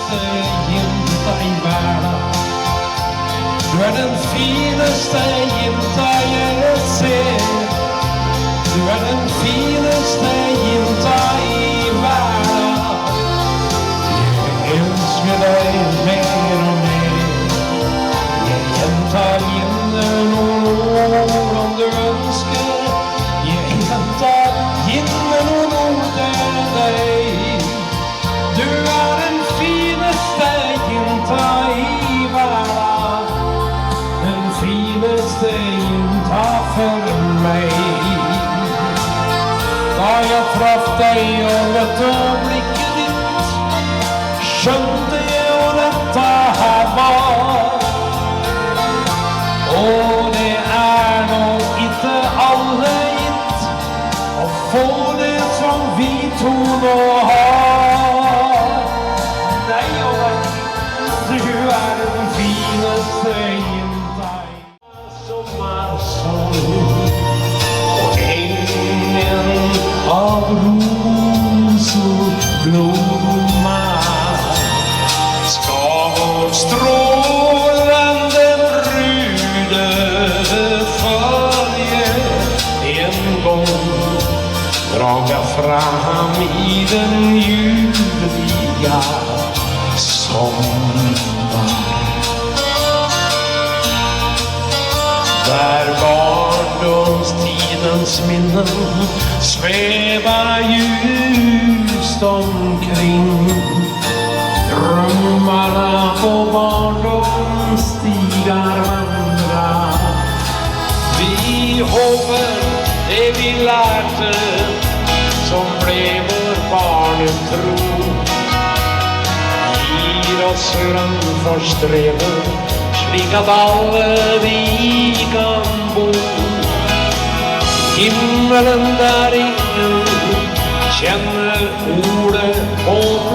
fineste jenta i världen. Du är den fineste jenta jag ser. Du är den fineste jenta i världen. Jag älskar dig mer och mer. Jag hämtar in en ord om du önskar. Jag hämtar in en ord till dig. Du är den finaste jenta i världen. Den finaste jenta för mig. Da jag träffade dig och mötte blicken ditt, skönte jag vad detta här var. Och det är nog inte alla gitt att få det som vi tog och har. Nej, du är den finaste jenta i sommarsång. Och ängen av rosor blommar ska vårt strålande brude följe en gång draga fram i den ljuvliga sommar. Där barndomstidens minnen svävar ljust omkring. Drömmarna på barndomsstigar vandra. Vi håller det vi lärde som blev vår barnetro. Gir oss framförsträvan slik att alla vi kan bo. Himmelen där ingen känner ordet och